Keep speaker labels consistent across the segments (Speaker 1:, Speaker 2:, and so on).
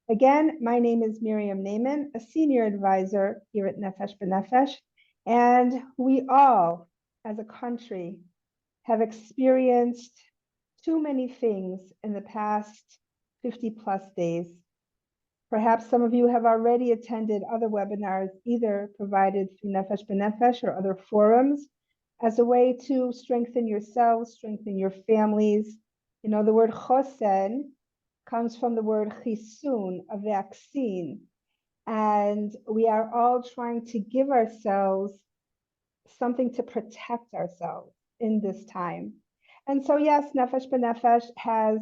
Speaker 1: Again, my name is Miriam Naiman, a senior advisor here at Nefesh B'Nefesh, and we all, as a country, have experienced too many things in the past 50 plus days. Perhaps some of you have already attended other webinars, either provided through Nefesh B'Nefesh or other forums, as a way to strengthen yourselves, strengthen your families. You know, the word chosen comes from the word chisun, a vaccine. And we are all trying to give ourselves something to protect ourselves in this time. And so, yes, Nefesh B'Nefesh has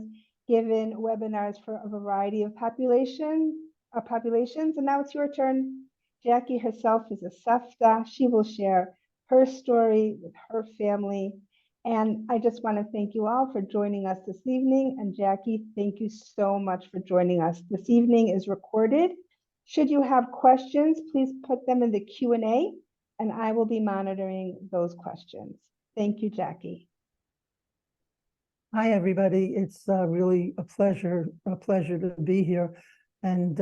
Speaker 1: given webinars for a variety of populations, and now it's your turn. Jackie herself is a Sefta. She will share her story with her family. And I just want to thank you all for joining us this evening. And Jackie, thank you so much for joining us. This evening is recorded. Should you have questions, please put them in the Q&A, and I will be monitoring those questions. Thank you, Jackie.
Speaker 2: Hi, everybody. It's really a pleasure to be here. And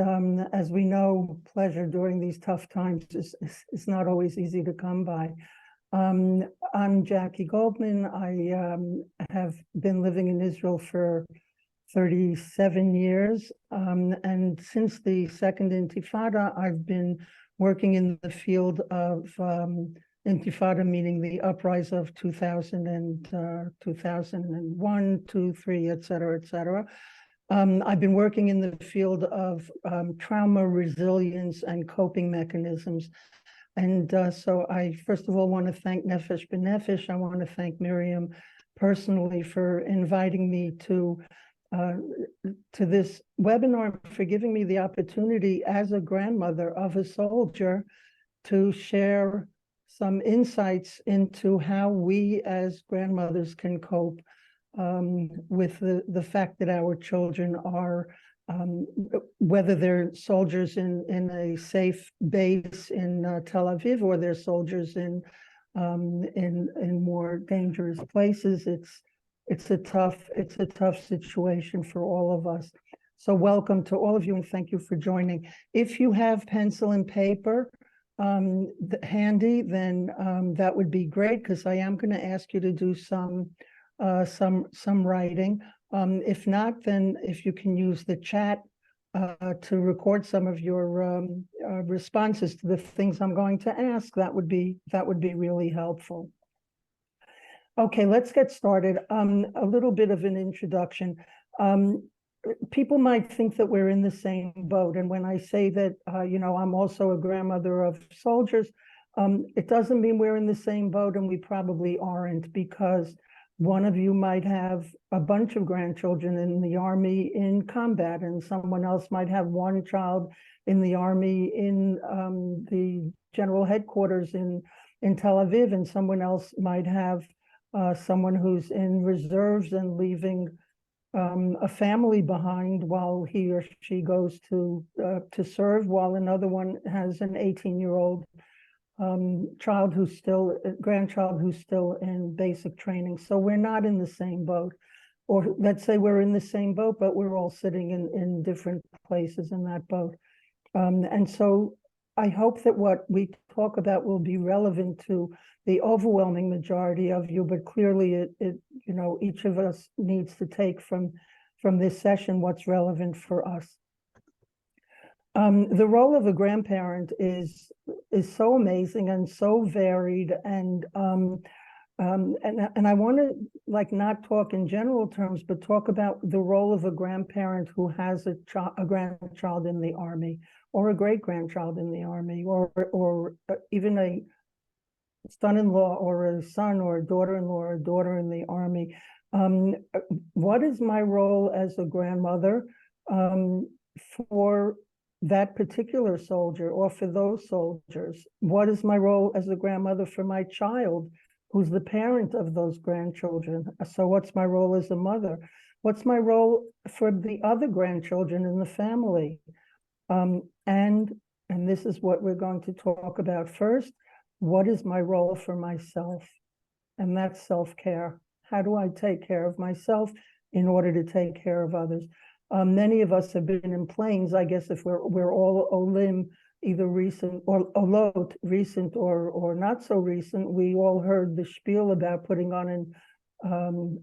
Speaker 2: as we know, pleasure during these tough times is not always easy to come by. I'm Jackie Goldman. I have been living in Israel for 37 years. And since the second Intifada, I've been working in the field of Intifada, meaning the uprising of 2000 and 2001, 2, 3, et cetera, et cetera. I've been working in the field of trauma resilience and coping mechanisms. And so I, first of all, want to thank Nefesh B'Nefesh. I want to thank Miriam personally for inviting me to this webinar, for giving me the opportunity as a grandmother of a soldier to share some insights into how we as grandmothers can cope with the fact that our children are, whether they're soldiers in a safe base in Tel Aviv, or they're soldiers in more dangerous places. It's a tough situation for all of us. So welcome to all of you, and thank you for joining. If you have pencil and paper handy, then that would be great, because I am going to ask you to do some writing. If not, then if you can use the chat to record some of your responses to the things I'm going to ask, that would be really helpful. Okay, let's get started. A little bit of an introduction. People might think that we're in the same boat, and when I say that, you know, I'm also a grandmother of soldiers, it doesn't mean we're in the same boat, and we probably aren't, because one of you might have a bunch of grandchildren in the Army in combat, and someone else might have one child in the Army in the general headquarters in Tel Aviv, and someone else might have someone who's in reserves and leaving a family behind while he or she goes to serve, while another one has an 18-year-old grandchild who's still in basic training. So we're not in the same boat, or let's say we're in the same boat, but we're all sitting in different places in that boat. And so I hope that what we talk about will be relevant to the overwhelming majority of you, but clearly it you know, each of us needs to take from this session what's relevant for us. The role of a grandparent is so amazing and so varied, and I want to, like, not talk in general terms, but talk about the role of a grandparent who has a grandchild in the Army, or a great-grandchild in the Army, or even a son-in-law, or a son, or a daughter-in-law, or a daughter in the Army. What is my role as a grandmother for that particular soldier, or for those soldiers? What is my role as a grandmother for my child, who's the parent of those grandchildren? So what's my role as a mother? What's my role for the other grandchildren in the family? And this is what we're going to talk about first. What is my role for myself? And that's self-care. How do I take care of myself in order to take care of others? Many of us have been in planes. I guess if we're all Olim, either recent or Olot, recent or not so recent, we all heard the spiel about putting on an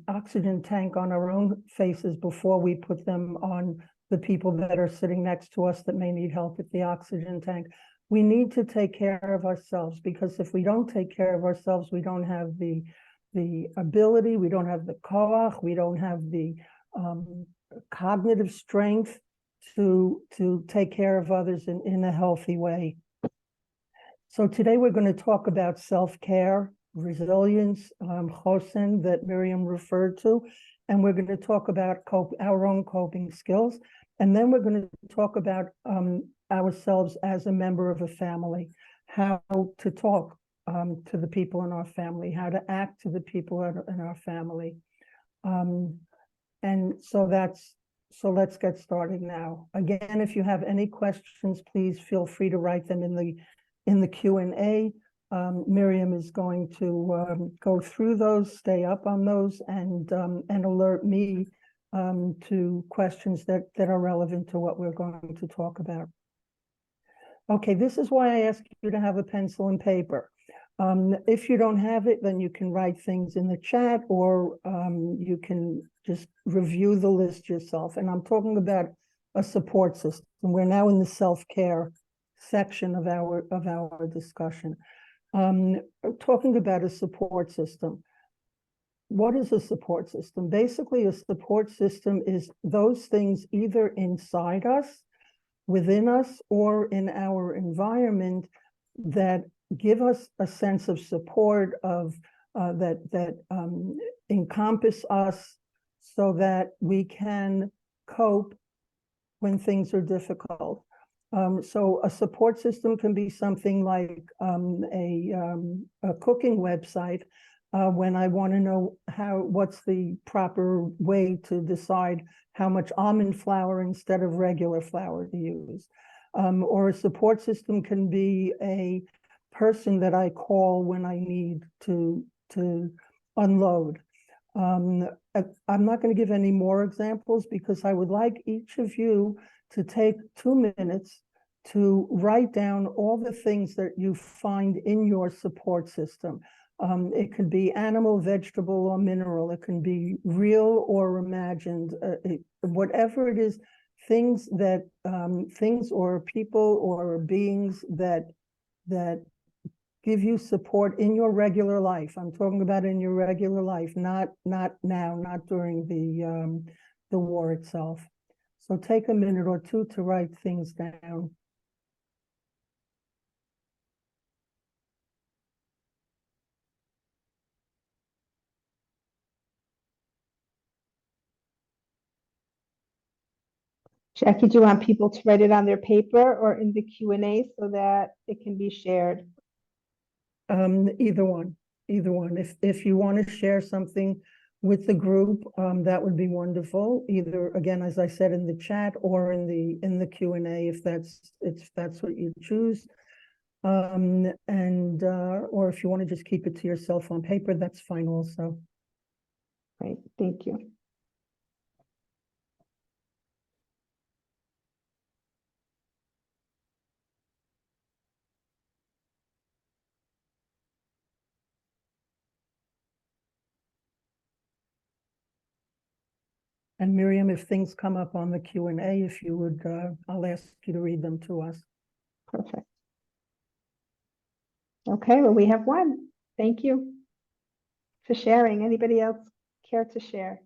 Speaker 2: oxygen tank on our own faces before we put them on the people that are sitting next to us that may need help with the oxygen tank. We need to take care of ourselves, because if we don't take care of ourselves, we don't have the ability, we don't have the koach, we don't have the cognitive strength to take care of others in a healthy way. So today we're going to talk about self-care, resilience, chosen that Miriam referred to, and we're going to talk about our own coping skills, and then we're going to talk about ourselves as a member of a family, how to talk to the people in our family, how to act to the people in our family. And so let's get started now. Again, if you have any questions, please feel free to write them in the Q&A. Miriam is going to go through those, stay up on those, and alert me to questions that are relevant to what we're going to talk about. Okay, this is why I ask you to have a pencil and paper. If you don't have it, then you can write things in the chat, or you can just review the list yourself. And I'm talking about a support system. We're now in the self-care section of our discussion. Talking about a support system. What is a support system? Basically, a support system is those things either inside us, within us, or in our environment that give us a sense of support, of that encompass us so that we can cope when things are difficult. So a support system can be something like a cooking website when I want to know what's the proper way to decide how much almond flour instead of regular flour to use. Or a support system can be a person that I call when I need to unload. I'm not going to give any more examples, because I would like each of you to take 2 minutes to write down all the things that you find in your support system. It could be animal, vegetable, or mineral. It can be real or imagined. Whatever it is, things or people or beings that give you support in your regular life. I'm talking about in your regular life, not now, not during the war itself. So take a minute or two to write things down.
Speaker 1: Jackie, do you want people to write it on their paper or in the Q&A so that it can be shared?
Speaker 2: Either one. If you want to share something with the group, that would be wonderful. Either, again, as I said, in the chat or in the Q&A, if that's what you choose. Or if you want to just keep it to yourself on paper, that's fine also.
Speaker 1: Great, thank you.
Speaker 2: And Miriam, if things come up on the Q&A, if you would, I'll ask you to read them to us.
Speaker 1: Perfect. Okay, well, we have one. Thank you for sharing. Anybody else care to share?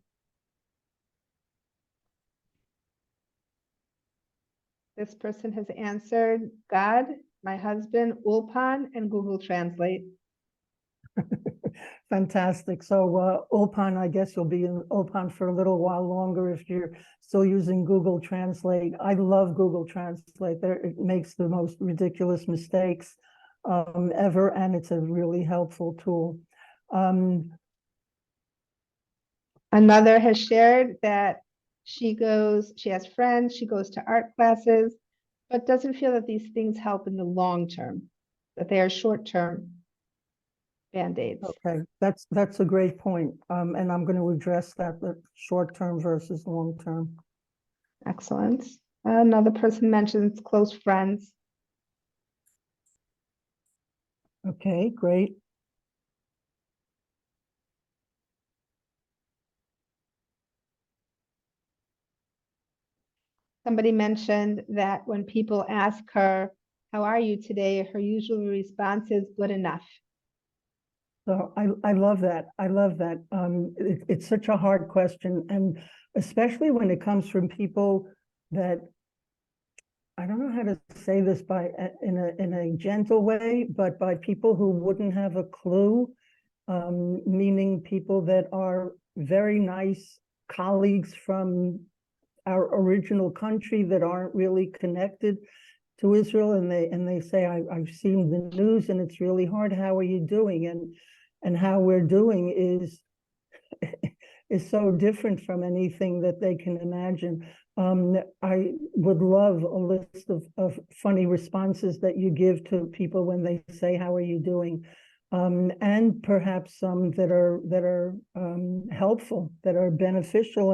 Speaker 1: This person has answered God, my husband, Ulpan, and Google Translate.
Speaker 2: Fantastic. So Ulpan, I guess you'll be in Ulpan for a little while longer if you're still using Google Translate. I love Google Translate. It makes the most ridiculous mistakes ever, and it's a really helpful tool.
Speaker 1: Another has shared that she has friends, she goes to art classes, but doesn't feel that these things help in the long term, that they are short-term Band-Aids.
Speaker 2: Okay, that's a great point. And I'm going to address that, the short-term versus long-term.
Speaker 1: Excellent. Another person mentions close friends.
Speaker 2: Okay, great.
Speaker 1: Somebody mentioned that when people ask her, "How are you today?" her usual response is "good enough."
Speaker 2: So I love that. I love that. It's such a hard question, and especially when it comes from people that I don't know how to say this in a gentle way, but by people who wouldn't have a clue, meaning people that are very nice colleagues from our original country that aren't really connected to Israel, and they say, I've seen the news and it's really hard. How are you doing? And how we're doing is so different from anything that they can imagine. I would love a list of funny responses that you give to people when they say, "How are you doing?" And perhaps some that are helpful, that are beneficial,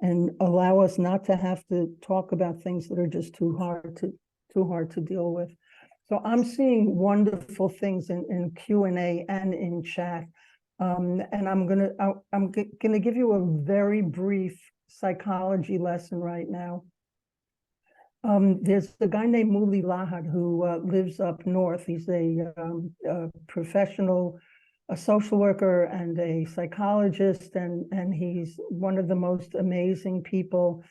Speaker 2: and allow us not to have to talk about things that are just too hard to deal with. So I'm seeing wonderful things in Q&A and in chat. And I'm gonna give you a very brief psychology lesson right now. There's a guy named Muli Lahad who lives up north. He's a professional, a social worker and a psychologist, and he's one of the most amazing people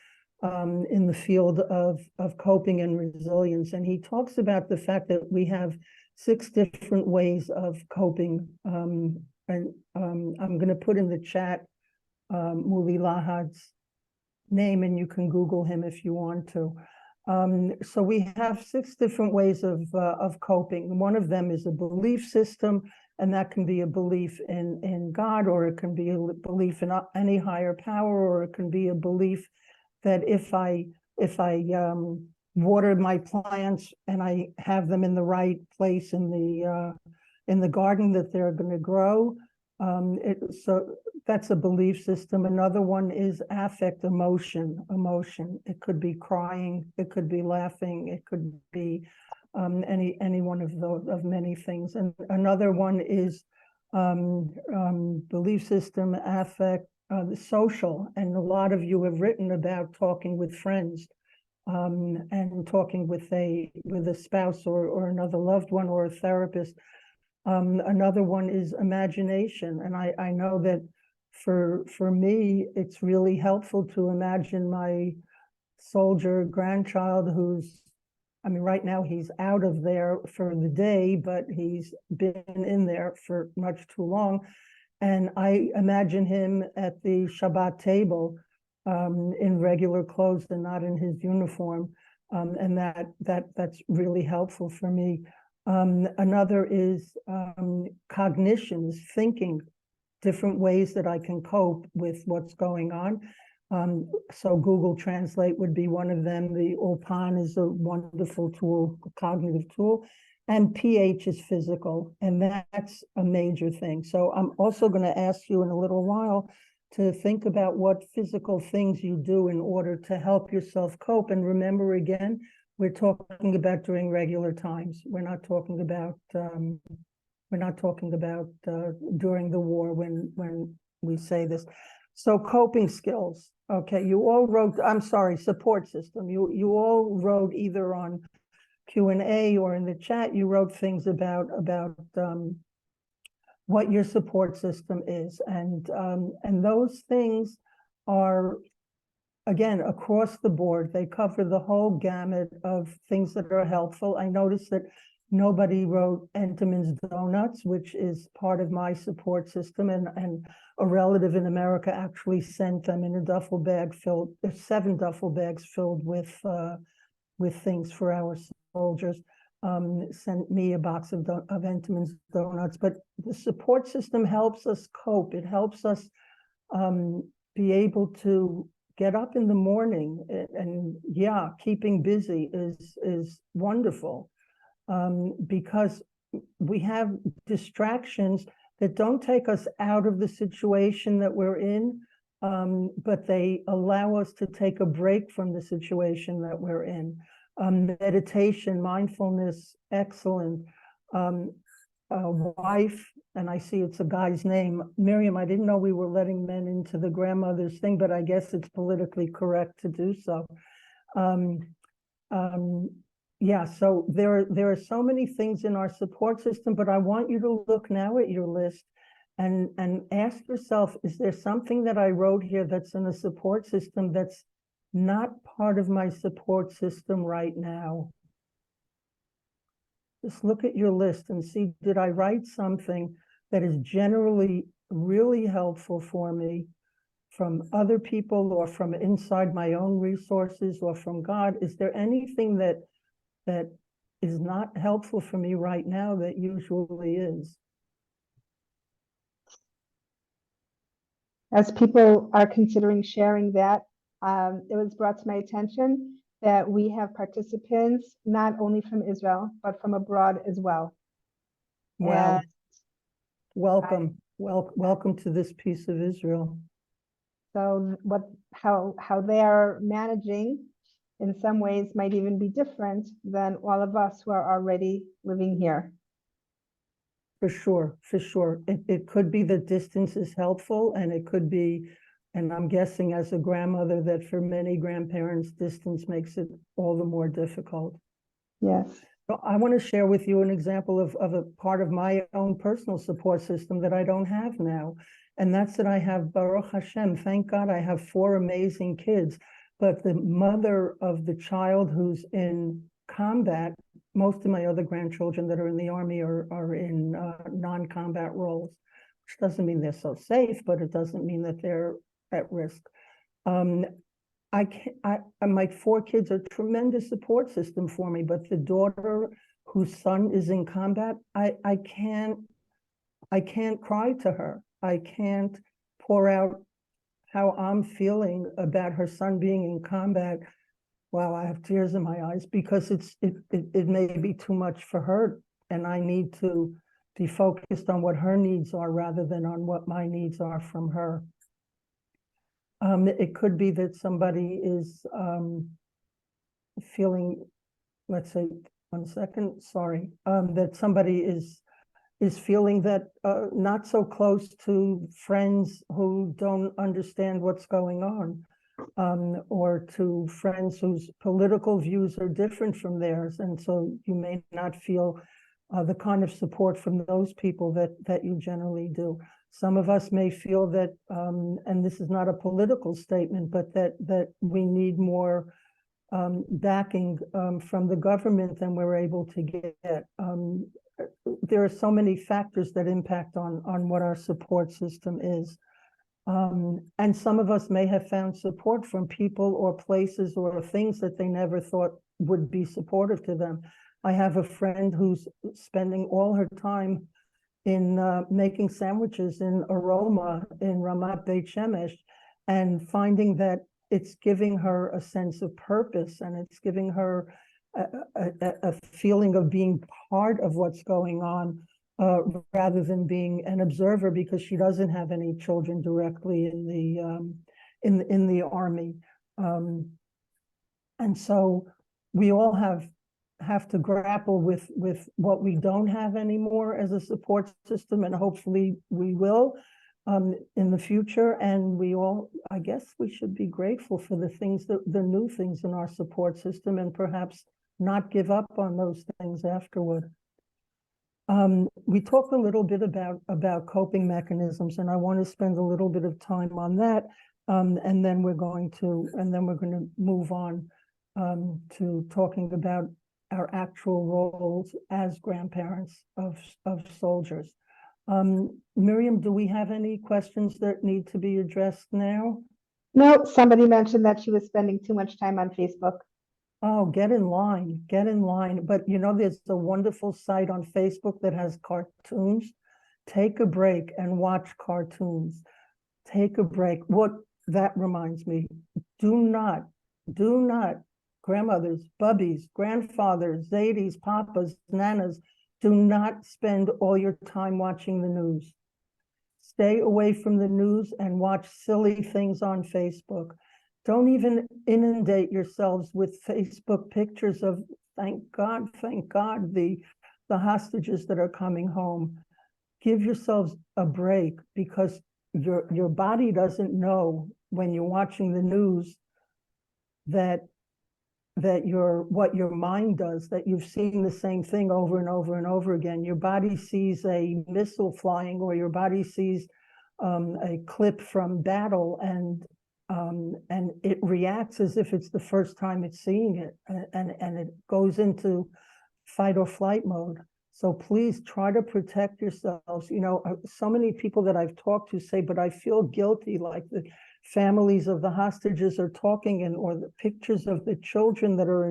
Speaker 2: in the field of coping and resilience. And he talks about the fact that we have 6 different ways of coping. And I'm going to put in the chat Muli Lahad's name, and you can Google him if you want to. So we have 6 different ways of coping. One of them is a belief system, and that can be a belief in God, or it can be a belief in any higher power, or it can be a belief that if I water my plants and I have them in the right place in the garden, that they're going to grow. So that's a belief system. Another one is affect, emotion. It could be crying, it could be laughing, it could be any one of those, of many things. And another one is belief system, affect, the social. And a lot of you have written about talking with friends, and talking with a spouse or another loved one or a therapist. Another one is imagination. And I know that for me, it's really helpful to imagine my soldier grandchild who's, I mean, right now he's out of there for the day, but he's been in there for much too long. And I imagine him at the Shabbat table, in regular clothes and not in his uniform. And that's really helpful for me. Another is cognition, is thinking different ways that I can cope with what's going on. So Google Translate would be one of them. The Ulpan is a wonderful tool, a cognitive tool. And pH is physical, and that's a major thing. So I'm also going to ask you in a little while to think about what physical things you do in order to help yourself cope. And remember, again, we're talking about during regular times. We're not talking about during the war when we say this. So coping skills. Okay, you all wrote, I'm sorry, support system. You all wrote either on Q&A or in the chat, you wrote things about what your support system is. And those things are, again, across the board. They cover the whole gamut of things that are helpful. I noticed that nobody wrote Entenmann's Donuts, which is part of my support system, and a relative in America actually sent them in a duffel bag filled, 7 duffel bags filled with things for our soldiers. Sent me a box of Entenmann's Donuts. But the support system helps us cope. It helps us be able to get up in the morning, and yeah, keeping busy is wonderful, because we have distractions that don't take us out of the situation that we're in, but they allow us to take a break from the situation that we're in. Meditation, mindfulness, excellent. A wife, and I see it's a guy's name. Miriam, I didn't know we were letting men into the grandmother's thing, but I guess it's politically correct to do so. Yeah, so there are so many things in our support system, but I want you to look now at your list and ask yourself, is there something that I wrote here that's in a support system that's not part of my support system right now? Just look at your list and see, did I write something that is generally really helpful for me from other people or from inside my own resources or from God? Is there anything that is not helpful for me right now that usually is?
Speaker 1: As people are considering sharing that, it was brought to my attention that we have participants not only from Israel, but from abroad as well.
Speaker 2: Wow.
Speaker 1: And
Speaker 2: Welcome. Welcome to this piece of Israel.
Speaker 1: so how they are managing in some ways might even be different than all of us who are already living here.
Speaker 2: For sure, for sure. It could be that distance is helpful, and it could be, and I'm guessing as a grandmother that for many grandparents, distance makes it all the more difficult.
Speaker 1: Yes.
Speaker 2: So I want to share with you an example of a part of my own personal support system that I don't have now. And that's that I have, Baruch Hashem, thank God I have 4 amazing kids, but the mother of the child who's in combat, most of my other grandchildren that are in the Army are in non-combat roles, which doesn't mean they're so safe, but it doesn't mean that they're at risk. My 4 kids are a tremendous support system for me, but the daughter whose son is in combat, I can't cry to her. I can't pour out how I'm feeling about her son being in combat. Wow, I have tears in my eyes because it may be too much for her, and I need to be focused on what her needs are rather than on what my needs are from her. It could be that somebody is feeling, let's say, 1 second, sorry, that somebody is feeling that not so close to friends who don't understand what's going on, or to friends whose political views are different from theirs. And so you may not feel the kind of support from those people that you generally do. Some of us may feel that, and this is not a political statement, but that we need more backing from the government than we're able to get. There are so many factors that impact on what our support system is. And some of us may have found support from people or places or things that they never thought would be supportive to them. I have a friend who's spending all her time in making sandwiches in Aroma in Ramat Beit Shemesh, and finding that it's giving her a sense of purpose, and it's giving her a feeling of being part of what's going on, rather than being an observer, because she doesn't have any children directly in the Army. And so we all have to grapple with what we don't have anymore as a support system, and hopefully we will in the future. And we all, I guess we should be grateful for the new things in our support system, and perhaps not give up on those things afterward. We talked a little bit about coping mechanisms, and I want to spend a little bit of time on that, and then we're going to move on to talking about our actual roles as grandparents of soldiers. Miriam, do we have any questions that need to be addressed now?
Speaker 1: No, somebody mentioned that she was spending too much time on Facebook.
Speaker 2: Oh, get in line. But there's a wonderful site on Facebook that has cartoons. Take a break and watch cartoons. Take a break. That reminds me, do not, grandmothers, bubbies, grandfathers, zadies, papas, nanas, do not spend all your time watching the news. Stay away from the news and watch silly things on Facebook. Don't even inundate yourselves with Facebook pictures of, thank God, the hostages that are coming home. Give yourselves a break, because your body doesn't know when you're watching the news that what your mind does, that you've seen the same thing over and over and over again. Your body sees a missile flying, or your body sees a clip from battle, and it reacts as if it's the first time it's seeing it, and it goes into fight or flight mode. So please try to protect yourselves. So many people that I've talked to say, but I feel guilty, like the families of the hostages are talking, or the pictures of the children that are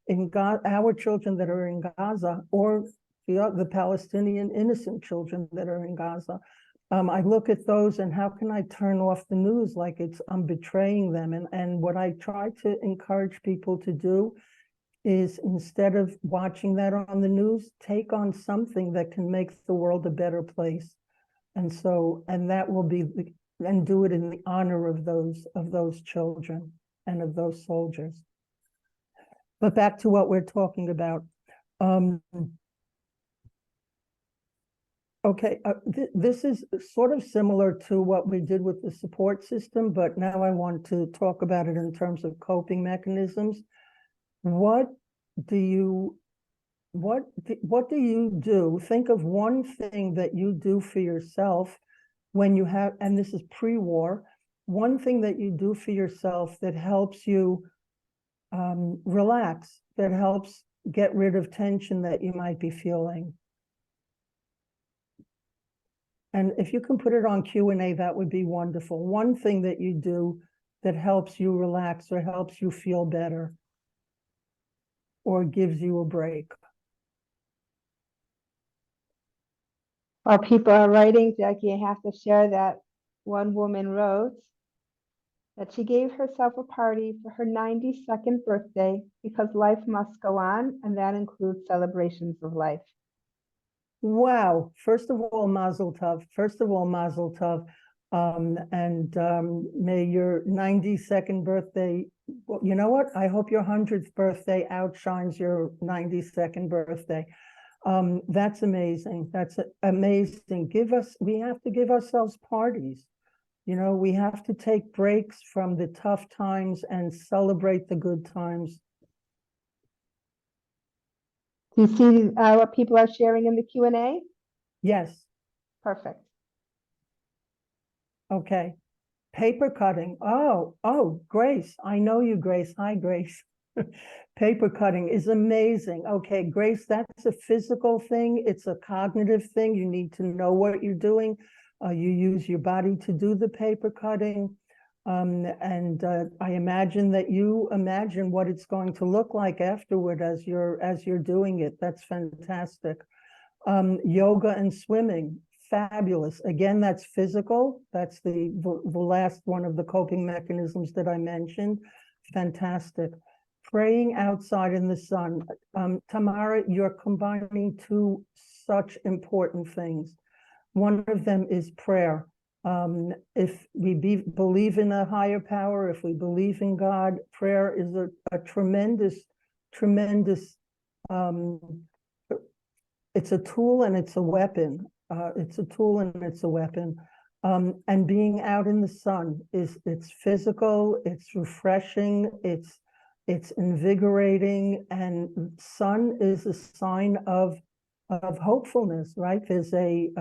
Speaker 2: in Gaza, our children that are in Gaza, or the Palestinian innocent children that are in Gaza. I look at those, and how can I turn off the news like I'm betraying them? And what I try to encourage people to do is, instead of watching that on the news, take on something that can make the world a better place. And that will be and do it in the honor of those children and of those soldiers. But back to what we're talking about. Okay, this is sort of similar to what we did with the support system, but now I want to talk about it in terms of coping mechanisms. What do you do? Think of one thing that you do for yourself when you have, and this is pre-war, one thing that you do for yourself that helps you relax, that helps get rid of tension that you might be feeling. And if you can put it on Q&A, that would be wonderful. One thing that you do that helps you relax, or helps you feel better, or gives you a break.
Speaker 1: While people are writing, Jackie, I have to share that one woman wrote that she gave herself a party for her 92nd birthday because life must go on, and that includes celebrations of life.
Speaker 2: Wow. First of all, Mazel Tov. May your 92nd birthday, well, you know what? I hope your 100th birthday outshines your 92nd birthday. That's amazing. That's amazing. We have to give ourselves parties. We have to take breaks from the tough times and celebrate the good times.
Speaker 1: Do you see what people are sharing in the Q&A?
Speaker 2: Yes.
Speaker 1: Perfect.
Speaker 2: Okay. Paper cutting. Oh, Grace. I know you, Grace. Hi, Grace. Paper cutting is amazing. Okay, Grace, that's a physical thing. It's a cognitive thing. You need to know what you're doing. You use your body to do the paper cutting. I imagine that you imagine what it's going to look like afterward as you're doing it. That's fantastic. Yoga and swimming, fabulous. Again, that's physical. That's the last one of the coping mechanisms that I mentioned. Fantastic. Praying outside in the sun. Tamara, you're combining two such important things. One of them is prayer. If we believe in a higher power, if we believe in God, prayer is a tremendous, it's a tool and it's a weapon. And being out in the sun it's physical, it's refreshing, it's invigorating, and sun is a sign of hopefulness, right? There's a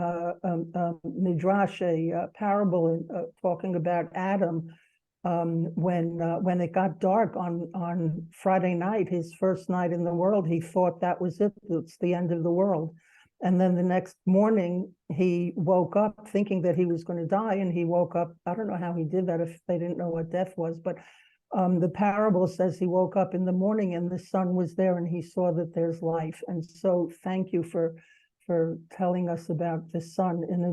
Speaker 2: midrash, a parable talking about Adam, when it got dark on Friday night, his first night in the world, he thought that was it. It's the end of the world. And then the next morning, he woke up thinking that he was going to die, and he woke up. I don't know how he did that if they didn't know what death was, but the parable says he woke up in the morning and the sun was there, and he saw that there's life. And so, thank you for telling us about the sun in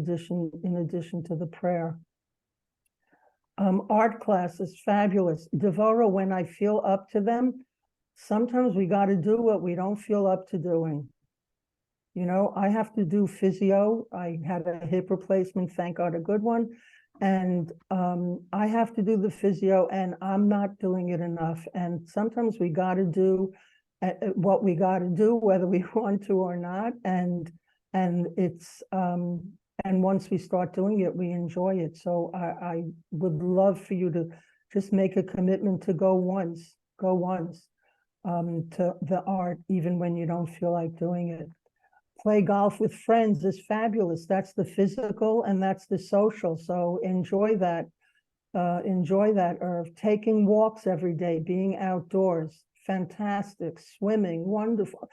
Speaker 2: addition to the prayer. Art class is fabulous. Devora, when I feel up to them, sometimes we got to do what we don't feel up to doing. You know, I have to do physio. I had a hip replacement, thank God, a good one. And I have to do the physio and I'm not doing it enough. And sometimes we got to do what we got to do, whether we want to or not. And it's, and once we start doing it, we enjoy it. So I would love for you to just make a commitment to go once to the art, even when you don't feel like doing it. Play golf with friends is fabulous. That's the physical and that's the social. So enjoy that. Irv. Taking walks every day, being outdoors, fantastic. Swimming, wonderful.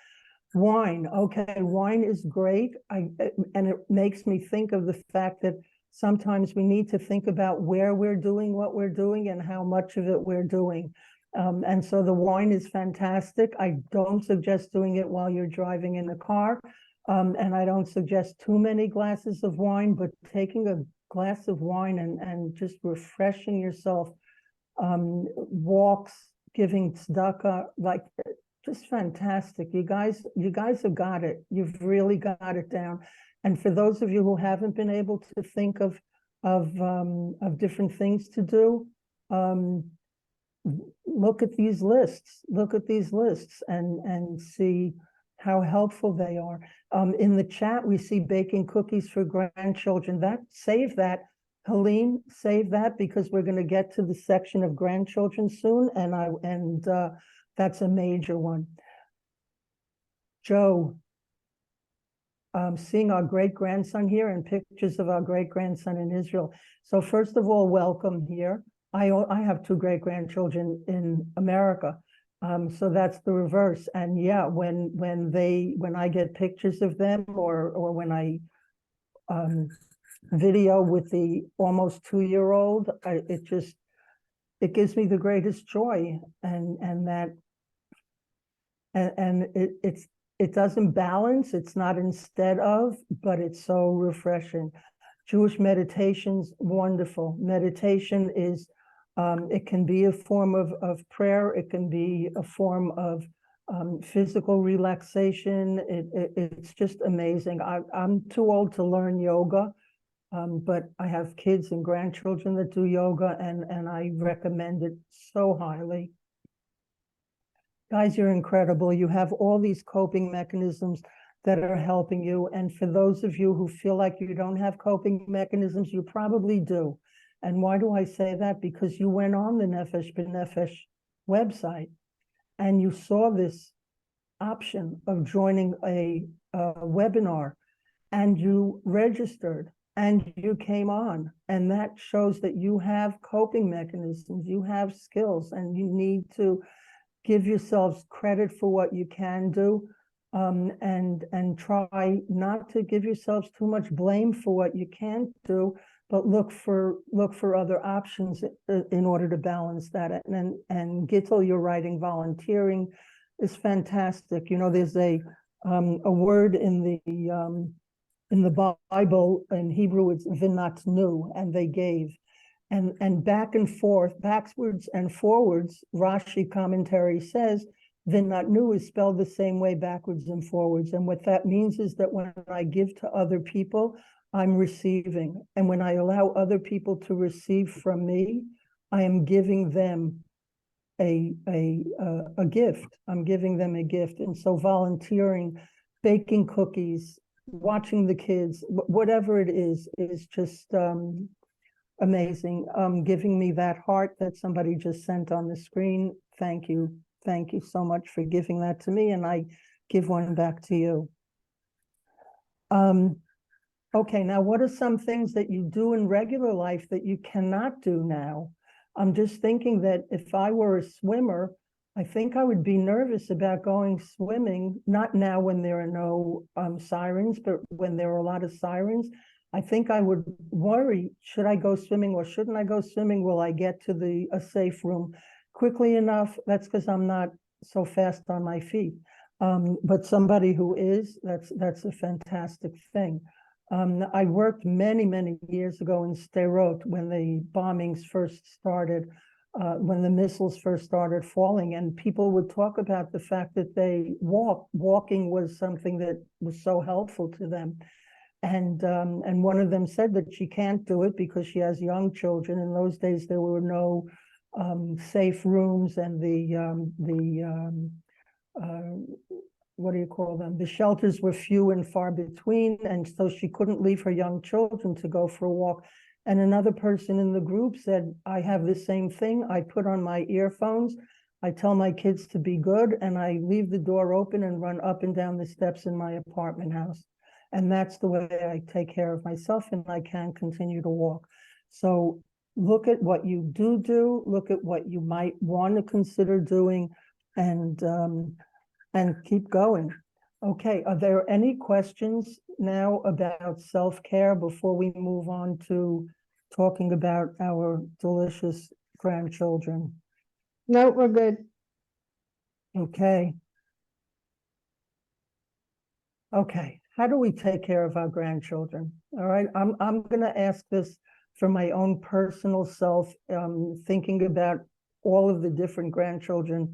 Speaker 2: Wine, okay, wine is great. And it makes me think of the fact that sometimes we need to think about where we're doing what we're doing and how much of it we're doing. And so the wine is fantastic. I don't suggest doing it while you're driving in the car. And I don't suggest too many glasses of wine, but taking a glass of wine and just refreshing yourself, walks, giving tzedakah, like just fantastic. You guys have got it. You've really got it down. And for those of you who haven't been able to think of different things to do, look at these lists. Look at these lists and see how helpful they are. In the chat, we see baking cookies for grandchildren. Save that. Helene, save that because we're going to get to the section of grandchildren soon, and that's a major one. Joe, seeing our great-grandson here and pictures of our great-grandson in Israel. So first of all, welcome here. I have two great-grandchildren in America. So that's the reverse. And yeah, when I get pictures of them or when I video with the almost 2-year-old, it gives me the greatest joy. And it doesn't balance, it's not instead of, but it's so refreshing. Jewish meditation's wonderful. Meditation is, it can be a form of prayer, it can be a form of physical relaxation. It's just amazing. I'm too old to learn yoga, but I have kids and grandchildren that do yoga, and I recommend it so highly. Guys, you're incredible. You have all these coping mechanisms that are helping you. And for those of you who feel like you don't have coping mechanisms, you probably do. And why do I say that? Because you went on the Nefesh B'Nefesh website and you saw this option of joining a webinar, and you registered and you came on. And that shows that you have coping mechanisms, you have skills, and you need to give yourselves credit for what you can do, and try not to give yourselves too much blame for what you can't do, but look for other options in order to balance that. And Gittel, you're writing, volunteering is fantastic. You know, there's a word in the Bible, in Hebrew it's vinatnu, and they gave. And back and forth, backwards and forwards, Rashi commentary says, vinatnu is spelled the same way backwards and forwards. And what that means is that when I give to other people, I'm receiving. And when I allow other people to receive from me, I am giving them a gift. I'm giving them a gift. And so volunteering, baking cookies, watching the kids, whatever it is just amazing. Giving me that heart that somebody just sent on the screen. Thank you. Thank you so much for giving that to me, and I give one back to you. Okay, now what are some things that you do in regular life that you cannot do now? I'm just thinking that if I were a swimmer, I think I would be nervous about going swimming, not now when there are no sirens, but when there are a lot of sirens. I think I would worry, should I go swimming or shouldn't I go swimming? Will I get to a safe room quickly enough? That's because I'm not so fast on my feet. But somebody who is, that's a fantastic thing. I worked many years ago in Sderot when the bombings first started. when the missiles first started falling, and people would talk about the fact that walking was something that was so helpful to them. And one of them said that she can't do it because she has young children. In those days, there were no safe rooms, and what do you call them? The shelters were few and far between, and so she couldn't leave her young children to go for a walk. And another person in the group said, I have the same thing. I put on my earphones, I tell my kids to be good, and I leave the door open and run up and down the steps in my apartment house. And that's the way I take care of myself, and I can continue to walk. So look at what you do, look at what you might want to consider doing, and keep going. Okay, are there any questions now about self-care before we move on to talking about our delicious grandchildren?
Speaker 1: No, we're good.
Speaker 2: Okay. Okay, how do we take care of our grandchildren? All right, I'm gonna ask this for my own personal self, thinking about all of the different grandchildren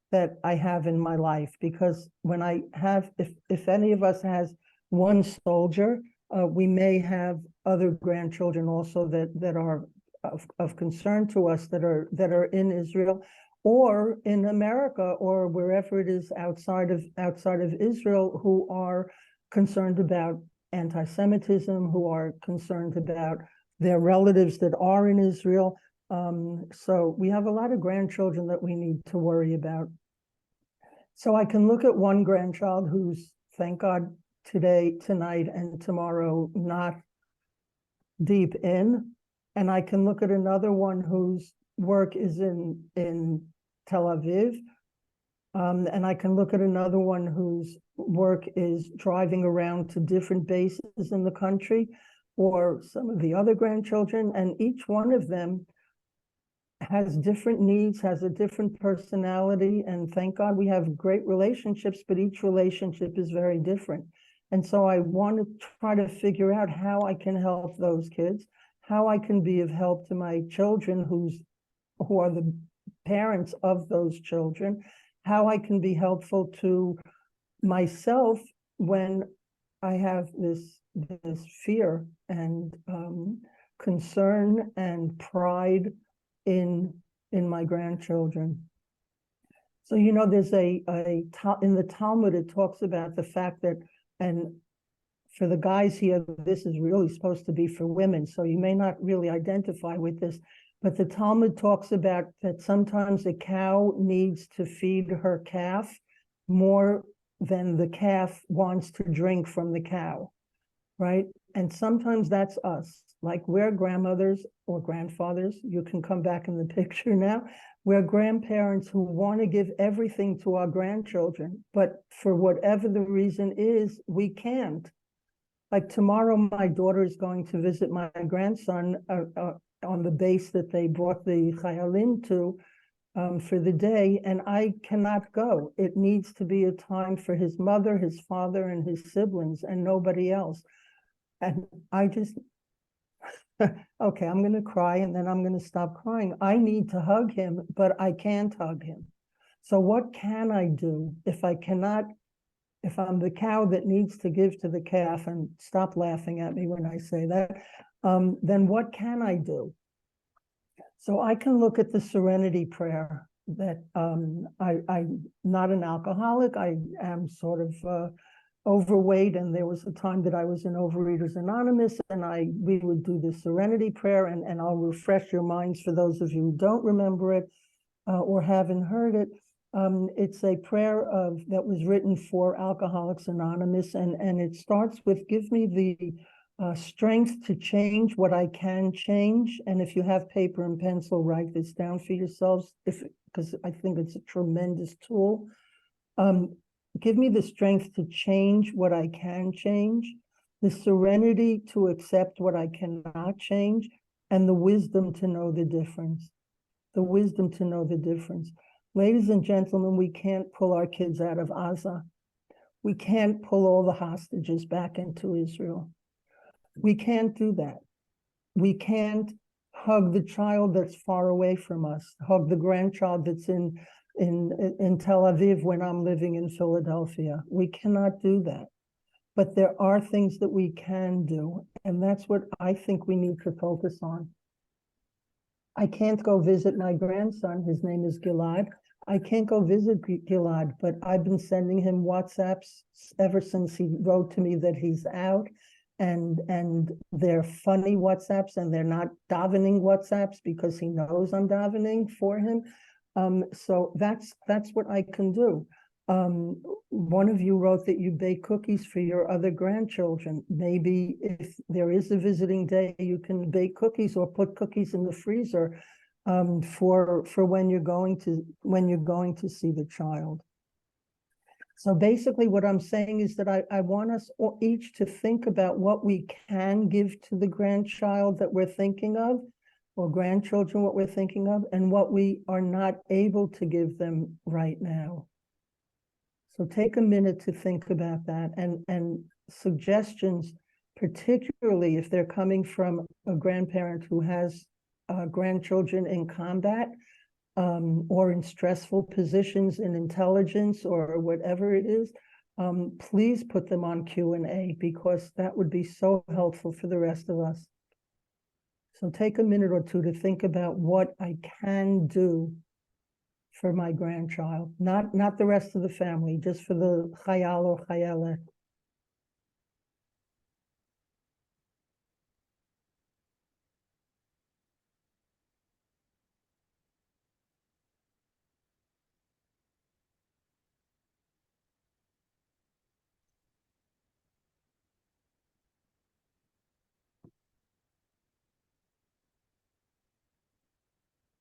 Speaker 2: that I have in my life, because when I have, if any of us has one soldier, we may have other grandchildren also that are of concern to us, that are in Israel or in America or wherever it is outside of Israel, who are concerned about anti-Semitism, who are concerned about their relatives that are in Israel. So we have a lot of grandchildren that we need to worry about. So I can look at one grandchild who's, thank God, today, tonight, and tomorrow not deep in, and I can look at another one whose work is in Tel Aviv, and I can look at another one whose work is driving around to different bases in the country, or some of the other grandchildren, and each one of them has different needs, has a different personality, and thank God we have great relationships, but each relationship is very different. And so I want to try to figure out how I can help those kids, how I can be of help to my children who are the parents of those children, how I can be helpful to myself when I have this fear and concern and pride in my grandchildren. So, you know, there's in the Talmud, it talks about the fact that, and for the guys here, this is really supposed to be for women, so you may not really identify with this, but the Talmud talks about that sometimes a cow needs to feed her calf more than the calf wants to drink from the cow, right? And sometimes that's us. Like, we're grandmothers or grandfathers, you can come back in the picture now. We're grandparents who want to give everything to our grandchildren, but for whatever the reason is, we can't. Like tomorrow, my daughter is going to visit my grandson on the base that they brought the Chayalim to for the day, and I cannot go. It needs to be a time for his mother, his father, and his siblings, and nobody else. And I just, okay, I'm going to cry and then I'm going to stop crying. I need to hug him, but I can't hug him. So what can I do if I cannot, if I'm the cow that needs to give to the calf, and stop laughing at me when I say that, then what can I do? So I can look at the Serenity Prayer that I'm not an alcoholic. I am sort of overweight, and there was a time that I was in Overeaters Anonymous, and we would do the Serenity Prayer, and I'll refresh your minds for those of you who don't remember it or haven't heard it. It's a prayer that was written for Alcoholics Anonymous, and it starts with, give me the strength to change what I can change. And if you have paper and pencil, write this down for yourselves, because I think it's a tremendous tool. Give me the strength to change what I can change, the serenity to accept what I cannot change, and the wisdom to know the difference. The wisdom to know the difference. Ladies and gentlemen, we can't pull our kids out of Gaza. We can't pull all the hostages back into Israel. We can't do that. We can't hug the child that's far away from us, hug the grandchild that's in Tel Aviv when I'm living in Philadelphia. We cannot do that. But there are things that we can do, and that's what I think we need to focus on. I can't go visit my grandson. His name is Gilad. I can't go visit Gilad, but I've been sending him WhatsApps ever since he wrote to me that he's out. And they're funny WhatsApps, and they're not davening WhatsApps because he knows I'm davening for him. So that's what I can do. One of you wrote that you bake cookies for your other grandchildren. Maybe if there is a visiting day, you can bake cookies or put cookies in the freezer for when you're going to see the child. So basically what I'm saying is that I want us each to think about what we can give to the grandchild that we're thinking of, or grandchildren, what we're thinking of, and what we are not able to give them right now. So take a minute to think about that, and suggestions, particularly if they're coming from a grandparent who has grandchildren in combat, or in stressful positions in intelligence or whatever it is, please put them on Q&A, because that would be so helpful for the rest of us. So take a minute or two to think about what I can do for my grandchild, not the rest of the family, just for the chayal or chayalet.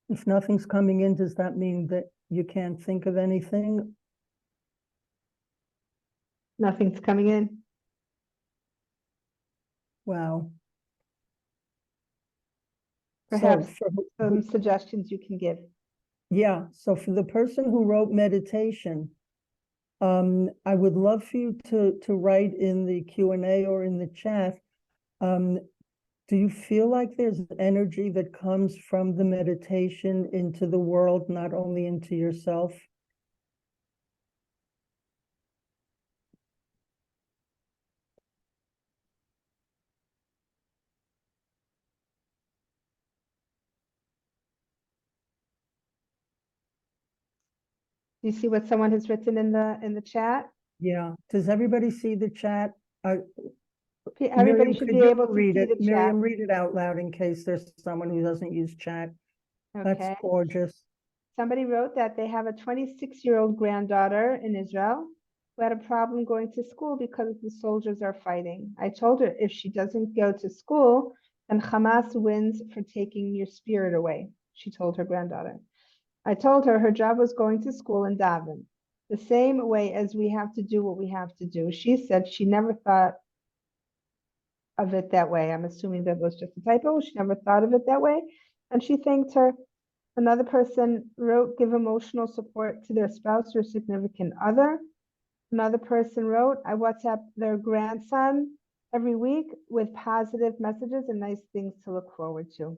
Speaker 2: If nothing's coming in, does that mean that you can't think of anything?
Speaker 1: Nothing's coming in.
Speaker 2: Wow.
Speaker 1: Perhaps
Speaker 2: So
Speaker 1: some suggestions you can give.
Speaker 2: yeah, so for the person who wrote meditation, I would love for you to write in the Q&A or in the chat, do you feel like there's energy that comes from the meditation into the world, not only into yourself?
Speaker 1: Do you see what someone has written in the chat?
Speaker 2: Yeah. Does everybody see the chat?
Speaker 1: Everybody
Speaker 2: Miriam,
Speaker 1: should
Speaker 2: could
Speaker 1: be
Speaker 2: you
Speaker 1: able to
Speaker 2: read
Speaker 1: see
Speaker 2: it?
Speaker 1: the chat.
Speaker 2: Miriam, read it out loud in case there's someone who doesn't use chat. That's
Speaker 1: Okay.
Speaker 2: gorgeous.
Speaker 1: Somebody wrote that they have a 26-year-old granddaughter in Israel who had a problem going to school because the soldiers are fighting. I told her if she doesn't go to school, then Hamas wins for taking your spirit away, she told her granddaughter. I told her her job was going to school and daven, the same way as we have to do what we have to do. She said she never thought of it that way. I'm assuming that was just a typo. She never thought of it that way. And she thanked her. Another person wrote, give emotional support to their spouse or significant other. Another person wrote, I WhatsApp their grandson every week with positive messages and nice things to look forward to.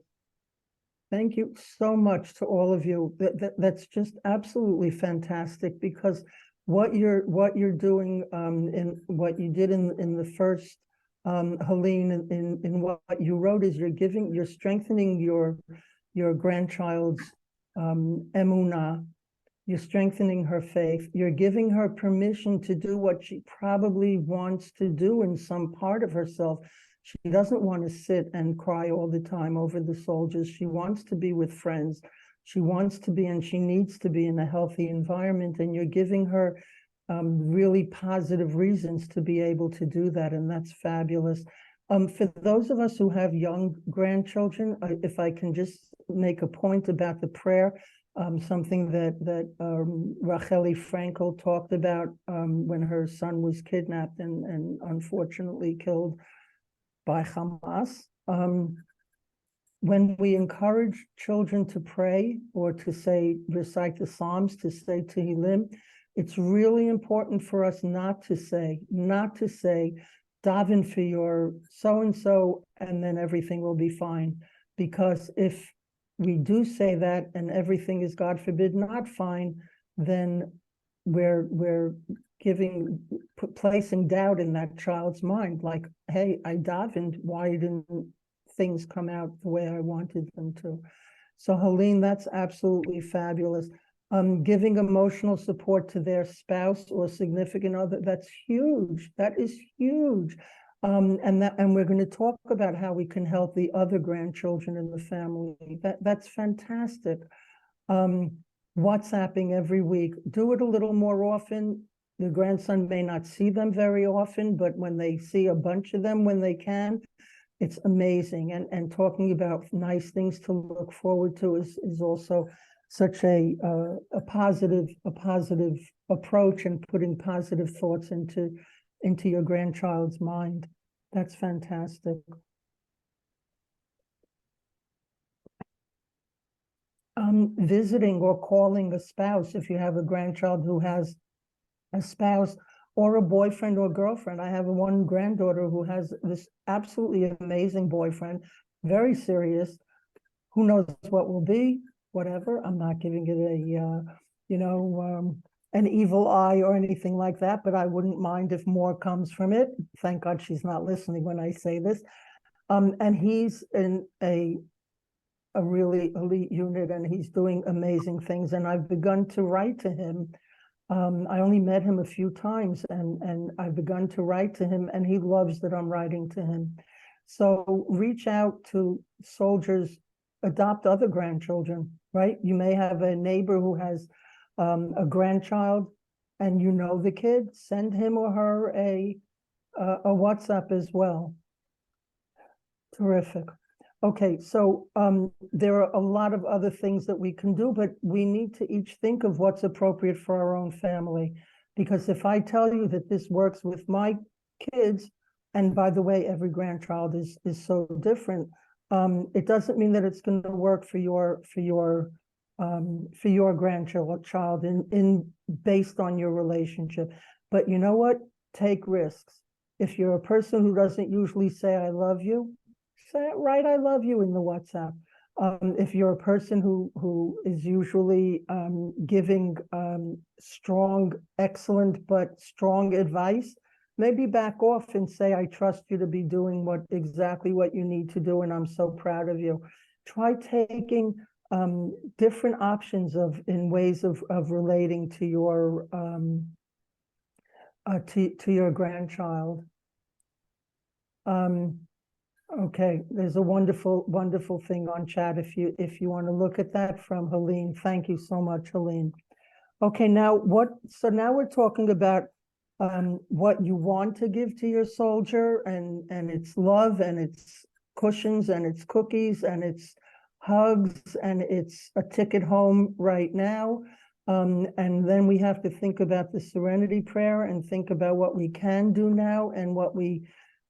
Speaker 2: Thank you so much to all of you. That's just absolutely fantastic, because what you're doing in what you did in the first Helene, in what you wrote, is you're strengthening your grandchild's emunah. You're strengthening her faith. You're giving her permission to do what she probably wants to do in some part of herself. She doesn't want to sit and cry all the time over the soldiers. She wants to be with friends. She wants to be, and she needs to be, in a healthy environment. And you're giving her really positive reasons to be able to do that. And that's fabulous. For those of us who have young grandchildren, if I can just make a point about the prayer, something that Racheli Frankel talked about when her son was kidnapped and unfortunately killed by Hamas. When we encourage children to pray or to recite the Psalms, to say Tehillim, it's really important for us not to say, daven for your so-and-so, and then everything will be fine. because if we do say that and everything is, God forbid, not fine, then we're placing doubt in that child's mind, like, hey, I davened, why didn't things come out the way I wanted them to? So Helene, that's absolutely fabulous. Giving emotional support to their spouse or significant other, that's huge. That is huge. And we're going to talk about how we can help the other grandchildren in the family. That's fantastic. WhatsApping every week. Do it a little more often. The grandson may not see them very often, but when they see a bunch of them when they can, it's amazing. And talking about nice things to look forward to is also such a positive approach, and putting positive thoughts into your grandchild's mind. That's fantastic. Visiting or calling a spouse, if you have a grandchild who has a spouse or a boyfriend or girlfriend. I have one granddaughter who has this absolutely amazing boyfriend, very serious. Who knows what will be, whatever. I'm not giving it an evil eye or anything like that, but I wouldn't mind if more comes from it. Thank God she's not listening when I say this. And he's in a really elite unit, and he's doing amazing things. And I've begun to write to him. I only met him a few times, and I've begun to write to him, and he loves that I'm writing to him. So reach out to soldiers, adopt other grandchildren, right? You may have a neighbor who has a grandchild, and you know the kid, send him or her a WhatsApp as well. Terrific. Okay, so there are a lot of other things that we can do, but we need to each think of what's appropriate for our own family. Because if I tell you that this works with my kids, and by the way, every grandchild is so different, it doesn't mean that it's going to work for your grandchild in based on your relationship. But you know what? Take risks. If you're a person who doesn't usually say I love you, write I love you in the WhatsApp. If you're a person who is usually giving strong, excellent, but strong advice, maybe back off and say, I trust you to be doing exactly what you need to do, and I'm so proud of you. Try taking different options in ways of relating to your grandchild. Okay, there's a wonderful thing on chat if you want to look at that from Helene. Thank you so much, Helene. Okay, now now we're talking about what you want to give to your soldier, and it's love, and it's cushions, and it's cookies, and it's hugs, and it's a ticket home right now. And then we have to think about the Serenity Prayer and think about what we can do now, and what we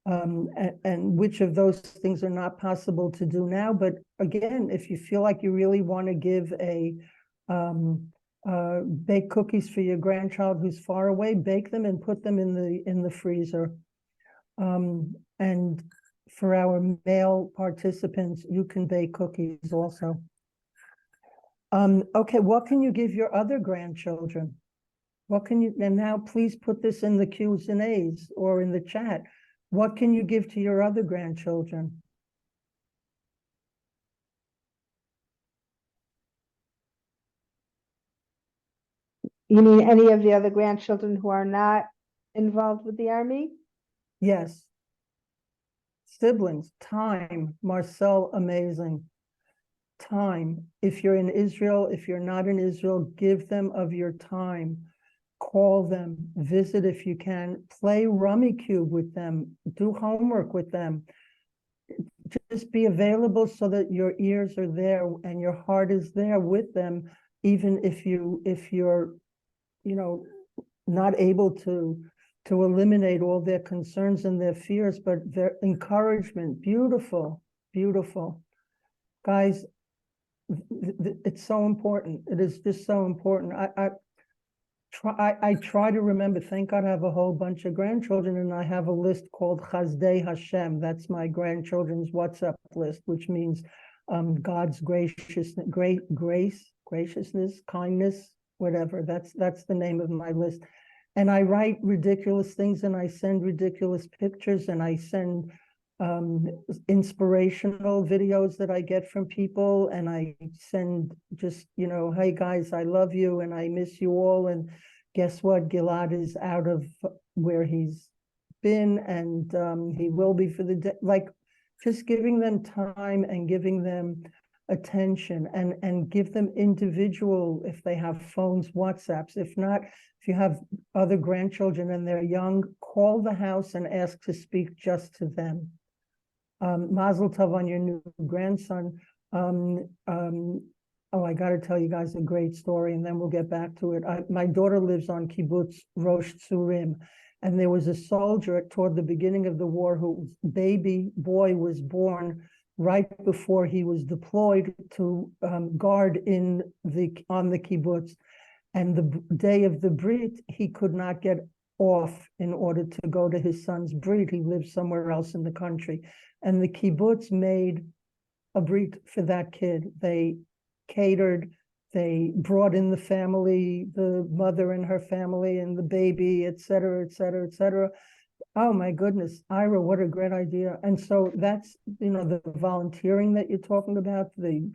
Speaker 2: and which of those things are not possible to do now. But again, if you feel like you really want to give bake cookies for your grandchild who's far away, bake them and put them in the freezer. And for our male participants, you can bake cookies also. Okay, what can you give your other grandchildren? And now please put this in the Q's and A's or in the chat. What can you give to your other grandchildren?
Speaker 1: You mean any of the other grandchildren who are not involved with the Army?
Speaker 2: Yes. Siblings, time. Marcel, amazing. Time. If you're in Israel, if you're not in Israel, give them of your time. Call them, visit if you can, play Rummy Cube with them, do homework with them. Just be available so that your ears are there and your heart is there with them, even if you're not able to eliminate all their concerns and their fears, but their encouragement. Beautiful, beautiful. Guys, it's so important. It is just so important. I try to remember, thank God I have a whole bunch of grandchildren, and I have a list called Chazdei Hashem. That's my grandchildren's WhatsApp list, which means God's graciousness, kindness, whatever. That's the name of my list. And I write ridiculous things, and I send ridiculous pictures, and I send inspirational videos that I get from people, and I send just, hey guys, I love you and I miss you all. And guess what? Gilad is out of where he's been, and he will be for the day. Like, just giving them time and giving them attention, and give them individual, if they have phones, WhatsApps. If not, if you have other grandchildren and they're young, call the house and ask to speak just to them. Mazel tov on your new grandson. Oh, I got to tell you guys a great story, and then we'll get back to it. My daughter lives on kibbutz Rosh Tzurim, and there was a soldier toward the beginning of the war whose baby boy was born right before he was deployed to guard on the kibbutz. And the day of the brit, he could not get off in order to go to his son's brit. He lived somewhere else in the country. And the kibbutz made a brit for that kid. They catered, they brought in the family, the mother and her family and the baby, et cetera, et cetera, et cetera. Oh my goodness, Ira, what a great idea. And so that's, the volunteering that you're talking about, the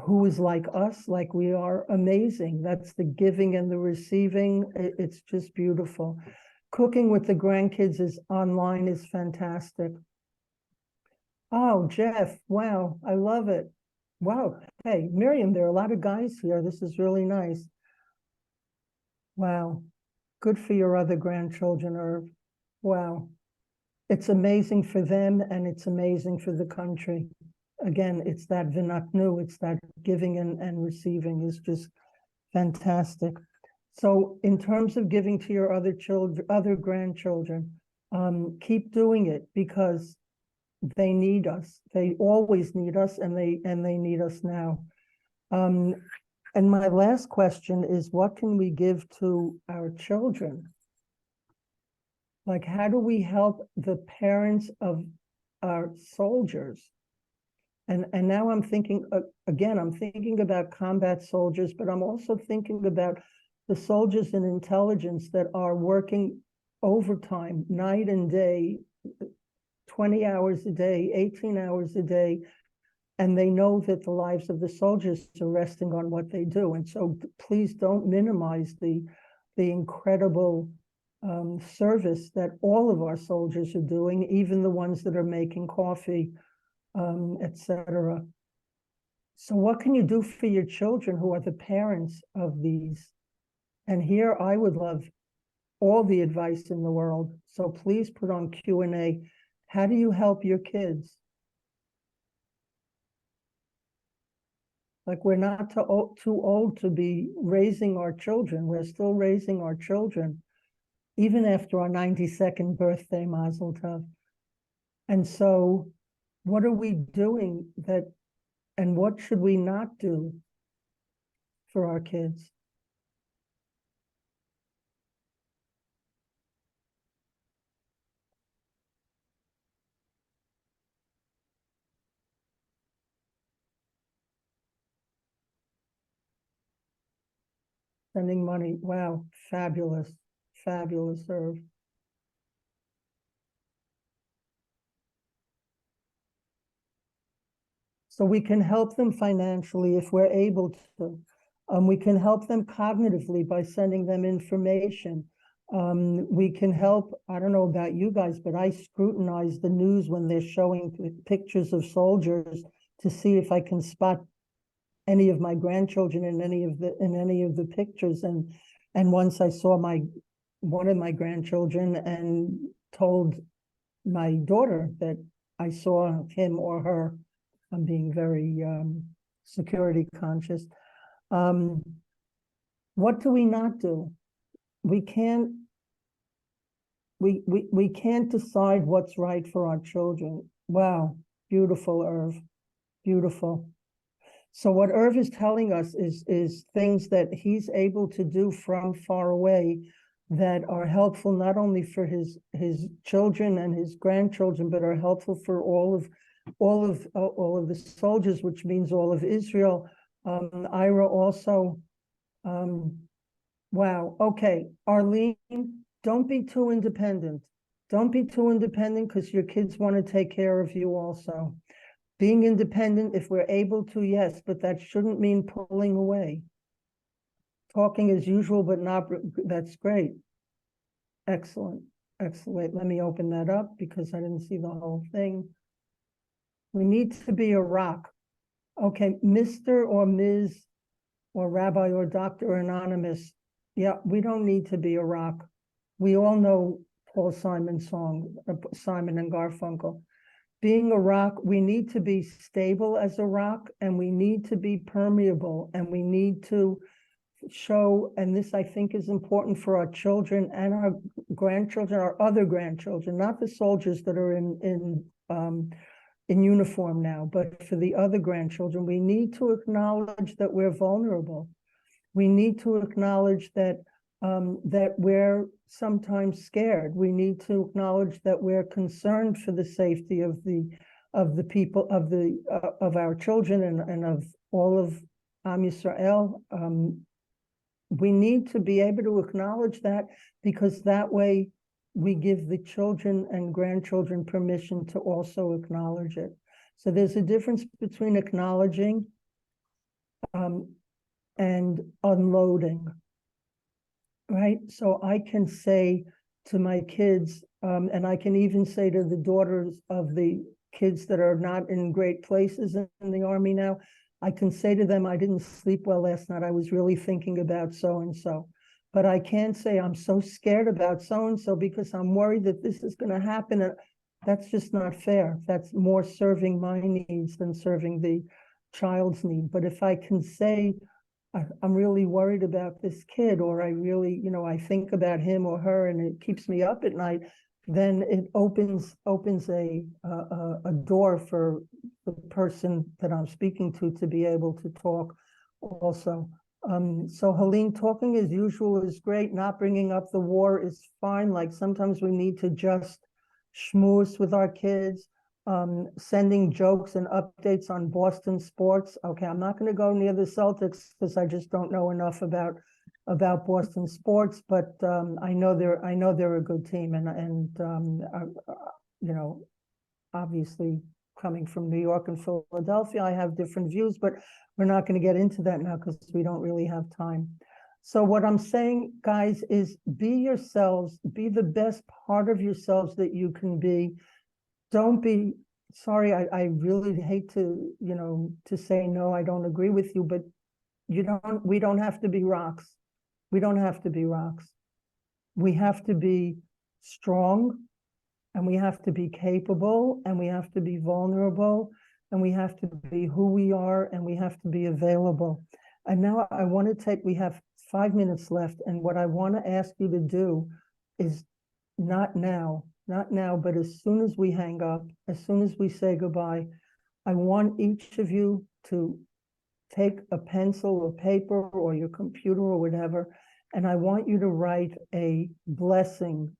Speaker 2: who is like us, like we are, amazing. That's the giving and the receiving. It's just beautiful. Cooking with the grandkids is online is fantastic. Oh, Jeff, wow, I love it. Wow. Hey, Miriam, there are a lot of guys here. This is really nice. Wow. Good for your other grandchildren, Irv. Wow. It's amazing for them, and it's amazing for the country. Again, it's that v'natnu, it's that giving and receiving is just fantastic. So in terms of giving to your other children, other grandchildren, keep doing it, because they need us. They always need us, and they need us now. And my last question is, what can we give to our children? Like, how do we help the parents of our soldiers? And now I'm thinking, again, I'm thinking about combat soldiers, but I'm also thinking about the soldiers in intelligence that are working overtime, night and day, 20 hours a day, 18 hours a day, and they know that the lives of the soldiers are resting on what they do. And so please don't minimize the incredible service that all of our soldiers are doing, even the ones that are making coffee, etc. So what can you do for your children who are the parents of these? And here I would love all the advice in the world. So please put on Q&A. How do you help your kids? Like, we're not too old to be raising our children. We're still raising our children, even after our 92nd birthday, Mazel Tov. And so what are we doing and what should we not do for our kids? Sending money, wow, fabulous, fabulous, Irv. So we can help them financially if we're able to. We can help them cognitively by sending them information. We can help, I don't know about you guys, but I scrutinize the news when they're showing pictures of soldiers to see if I can spot any of my grandchildren in any of the pictures. And once I saw one of my grandchildren and told my daughter that I saw him or her. I'm being very security conscious. What do we not do? We can't decide what's right for our children. Wow, beautiful, Irv, beautiful. So what Irv is telling us is things that he's able to do from far away that are helpful not only for his children and his grandchildren, but are helpful for all of all of the soldiers, which means all of Israel. Ira also, wow, okay, Arlene, don't be too independent. Don't be too independent because your kids want to take care of you also. Being independent, if we're able to, yes, but that shouldn't mean pulling away. Talking as usual, but not, that's great. Excellent, excellent. Wait, let me open that up because I didn't see the whole thing. We need to be a rock. Okay, Mr. or Ms. or Rabbi or Dr. Anonymous. Yeah, we don't need to be a rock. We all know Paul Simon's song, Simon and Garfunkel. Being a rock, we need to be stable as a rock, and we need to be permeable, and we need to show, and this I think is important for our children and our grandchildren, our other grandchildren, not the soldiers that are in uniform now, but for the other grandchildren, we need to acknowledge that we're vulnerable. We need to acknowledge that that we're sometimes scared. We need to acknowledge that we're concerned for the safety of the people, of our children and of all of Am Yisrael. We need to be able to acknowledge that, because that way we give the children and grandchildren permission to also acknowledge it. So there's a difference between acknowledging and unloading, right? So I can say to my kids, and I can even say to the daughters of the kids that are not in great places in the Army now, I can say to them, I didn't sleep well last night. I was really thinking about so-and-so. But I can't say I'm so scared about so-and-so because I'm worried that this is going to happen. And that's just not fair. That's more serving my needs than serving the child's need. But if I can say, I'm really worried about this kid, or I really, I think about him or her, and it keeps me up at night, then it opens a door for the person that I'm speaking to be able to talk also. So Helene, talking as usual is great. Not bringing up the war is fine. Like sometimes we need to just schmooze with our kids. Sending jokes and updates on Boston sports. Okay, I'm not going to go near the Celtics because I just don't know enough about Boston sports, but I know they're a good team, and obviously coming from New York and Philadelphia, I have different views, but we're not going to get into that now because we don't really have time. So what I'm saying, guys, is be yourselves, be the best part of yourselves that you can be. Don't be, sorry, I really hate to, to say, no, I don't agree with you, but we don't have to be rocks. We don't have to be rocks. We have to be strong, and we have to be capable, and we have to be vulnerable, and we have to be who we are, and we have to be available. And now I want to we have 5 minutes left, and what I want to ask you to do is not now, but as soon as we hang up, as soon as we say goodbye, I want each of you to take a pencil or paper or your computer or whatever, and I want you to write a blessing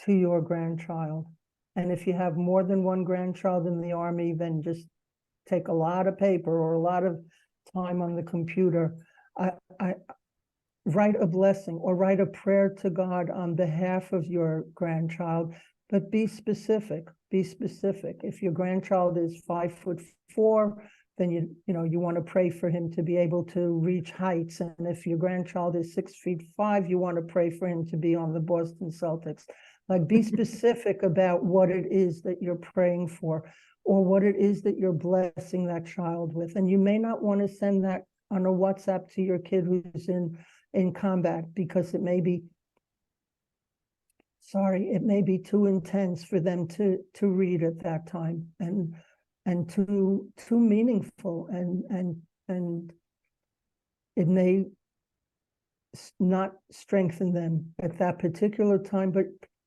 Speaker 2: to your grandchild. And if you have more than one grandchild in the Army, then just take a lot of paper or a lot of time on the computer. I write a blessing or write a prayer to God on behalf of your grandchild, but be specific. Be specific. If your grandchild is 5'4", then you want to pray for him to be able to reach heights. And if your grandchild is 6'5", you want to pray for him to be on the Boston Celtics. Like, be specific about what it is that you're praying for, or what it is that you're blessing that child with. And you may not want to send that on a WhatsApp to your kid who's in combat, because it may be too intense for them to read at that time, and too meaningful, and it may not strengthen them at that particular time, but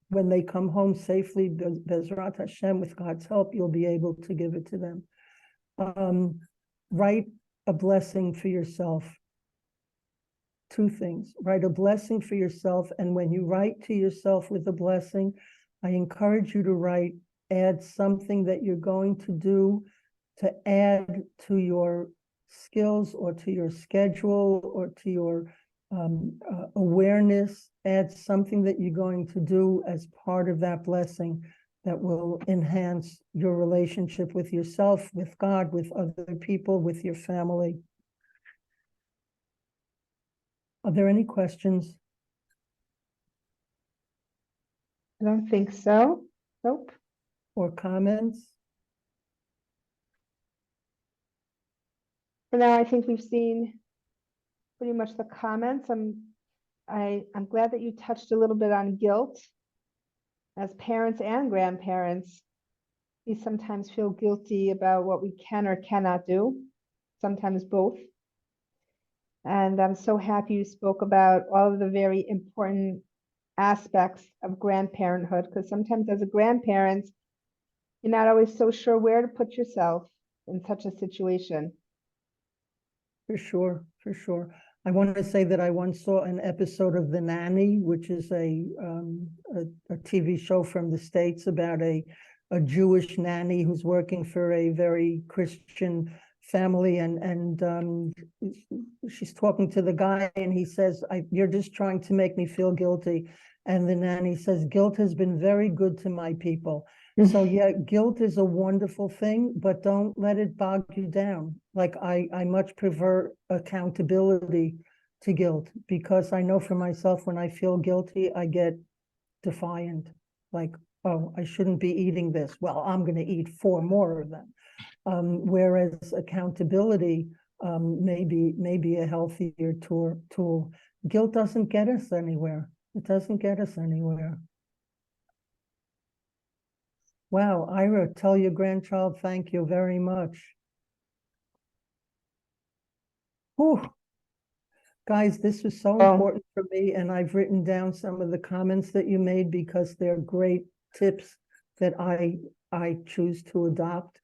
Speaker 2: when they come home safely, Bezrat Hashem, with God's help, you'll be able to give it to them. Write a blessing for yourself. 2 things. Write a blessing for yourself, and when you write to yourself with a blessing, I encourage you to write add something that you're going to do to add to your skills or to your schedule or to your awareness. Add something that you're going to do as part of that blessing that will enhance your relationship with yourself, with God, with other people, with your family. Are there any questions?
Speaker 1: I don't think so. Nope.
Speaker 2: Or comments?
Speaker 1: For now, I think we've seen pretty much the comments. I'm glad that you touched a little bit on guilt. As parents and grandparents, we sometimes feel guilty about what we can or cannot do, sometimes both. And I'm so happy you spoke about all of the very important aspects of grandparenthood, because sometimes as a grandparent, you're not always so sure where to put yourself in such a situation.
Speaker 2: For sure, for sure. I want to say that I once saw an episode of The Nanny, which is a TV show from the States about a Jewish nanny who's working for a very Christian family, and she's talking to the guy, and he says, "You're just trying to make me feel guilty." And the nanny says, "Guilt has been very good to my people." So yeah, guilt is a wonderful thing, but don't let it bog you down. Like I much prefer accountability to guilt, because I know for myself, when I feel guilty, I get defiant. Like, oh, I shouldn't be eating this. Well, I'm going to eat 4 more of them. Whereas accountability may be a healthier tool. Guilt doesn't get us anywhere. It doesn't get us anywhere. Wow, Ira, tell your grandchild thank you very much. Whew. Guys, this was so important for me, and I've written down some of the comments that you made because they're great tips that I choose to adopt.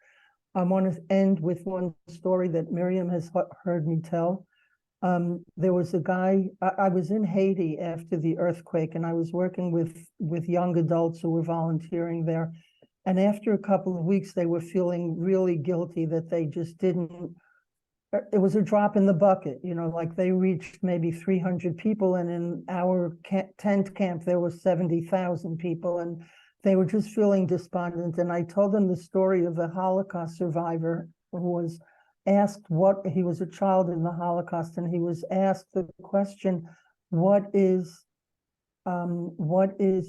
Speaker 2: I want to end with one story that Miriam has heard me tell. There was a guy, I was in Haiti after the earthquake, and I was working with young adults who were volunteering there. And after a couple of weeks, they were feeling really guilty that they just didn't, it was a drop in the bucket, like they reached maybe 300 people, and in our tent camp, there were 70,000 people, and they were just feeling despondent. And I told them the story of a Holocaust survivor who was asked he was a child in the Holocaust, and he was asked the question, what is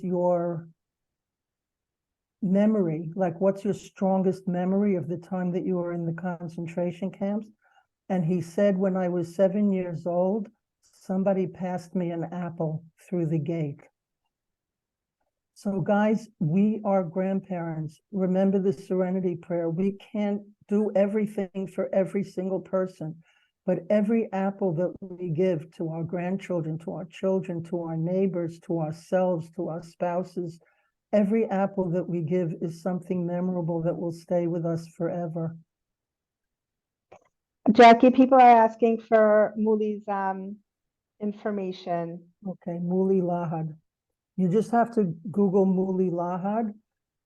Speaker 2: your memory, like what's your strongest memory of the time that you were in the concentration camps? And he said, when I was 7 years old, somebody passed me an apple through the gate. So guys, we are grandparents. Remember the serenity prayer. We can't do everything for every single person, but every apple that we give to our grandchildren, to our children, to our neighbors, to ourselves, to our spouses, every apple that we give is something memorable that will stay with us forever.
Speaker 1: Jackie, people are asking for Muli's information.
Speaker 2: Okay, Muli Lahad. You just have to Google Muli Lahad.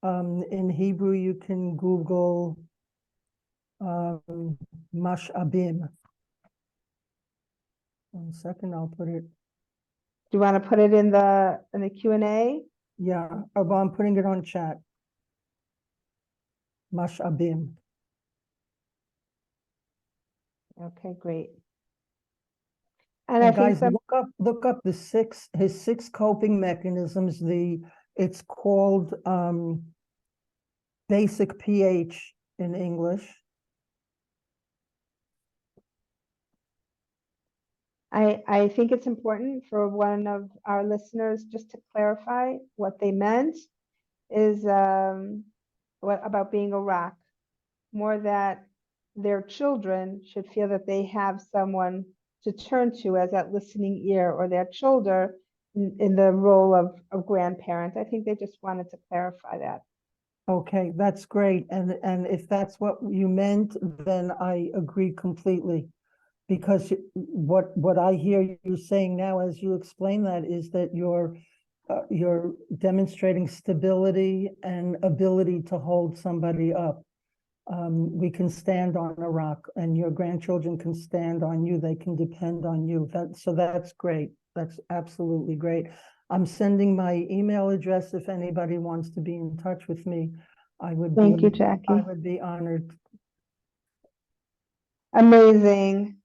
Speaker 2: In Hebrew, you can Google Mash'abim. 1 second, I'll put it.
Speaker 1: Do you want to put it in the Q&A?
Speaker 2: Yeah, I'm putting it on chat. Mash'abim.
Speaker 1: Okay, great. And
Speaker 2: And
Speaker 1: I
Speaker 2: guys,
Speaker 1: think
Speaker 2: look up his 6 coping mechanisms. It's called basic pH in English.
Speaker 1: I think it's important for one of our listeners just to clarify what they meant is what about being a rock, more that their children should feel that they have someone to turn to as that listening ear, or their children in the role of grandparent. I think they just wanted to clarify that.
Speaker 2: Okay, that's great. And if that's what you meant, then I agree completely. Because what I hear you saying now as you explain that is that you're you're demonstrating stability and ability to hold somebody up. We can stand on a rock, and your grandchildren can stand on you. They can depend on you. So that's great. That's absolutely great. I'm sending my email address if anybody wants to be in touch with me.
Speaker 1: Thank you,
Speaker 2: I
Speaker 1: Jackie.
Speaker 2: would be honored.
Speaker 1: Amazing.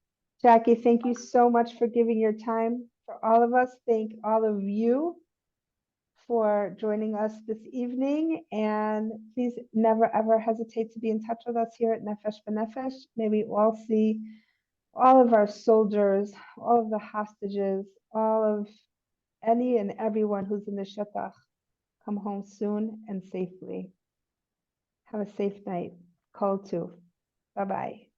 Speaker 1: Jackie, thank you so much for giving your time for all of us. Thank all of you for joining us this evening. And please never, ever hesitate to be in touch with us here at Nefesh B'Nefesh. May we all see all of our soldiers, all of the hostages, all of any and everyone who's in the Shetach come home soon and safely. Have a safe night. Kol Tuv. Bye-bye.